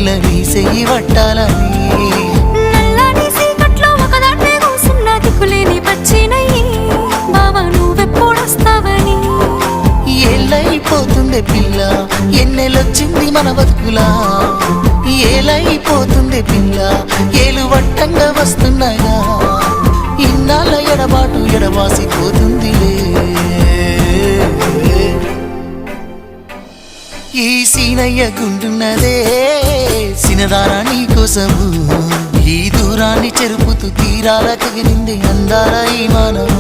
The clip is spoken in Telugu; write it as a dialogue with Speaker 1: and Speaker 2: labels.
Speaker 1: పిల్లని చెయ్యి పట్టాలని
Speaker 2: నల్లని సీకట్లో ఒకదాన్నే కూసున్న దిక్కులేని పచ్చినయ్యి బావా నువ్వెప్పుడొస్తావని
Speaker 1: ఏళ్ళైపోతుంది పిల్ల ఎన్నెలొచ్చింది మన బతుకులా ఏలైపోతుంది పిల్ల ఏలు వట్టంగా వస్తున్నాగా ఇన్నాళ్ళ ఎడబాటు ఎడవాసిపోతుందిలే ఈ సీనయ్య గుంటున్నదే సినదారా నీ కోసము ఈ దూరాన్ని చెరుపుతూ తీరాల కగిరింది అందాల ఈ మానవు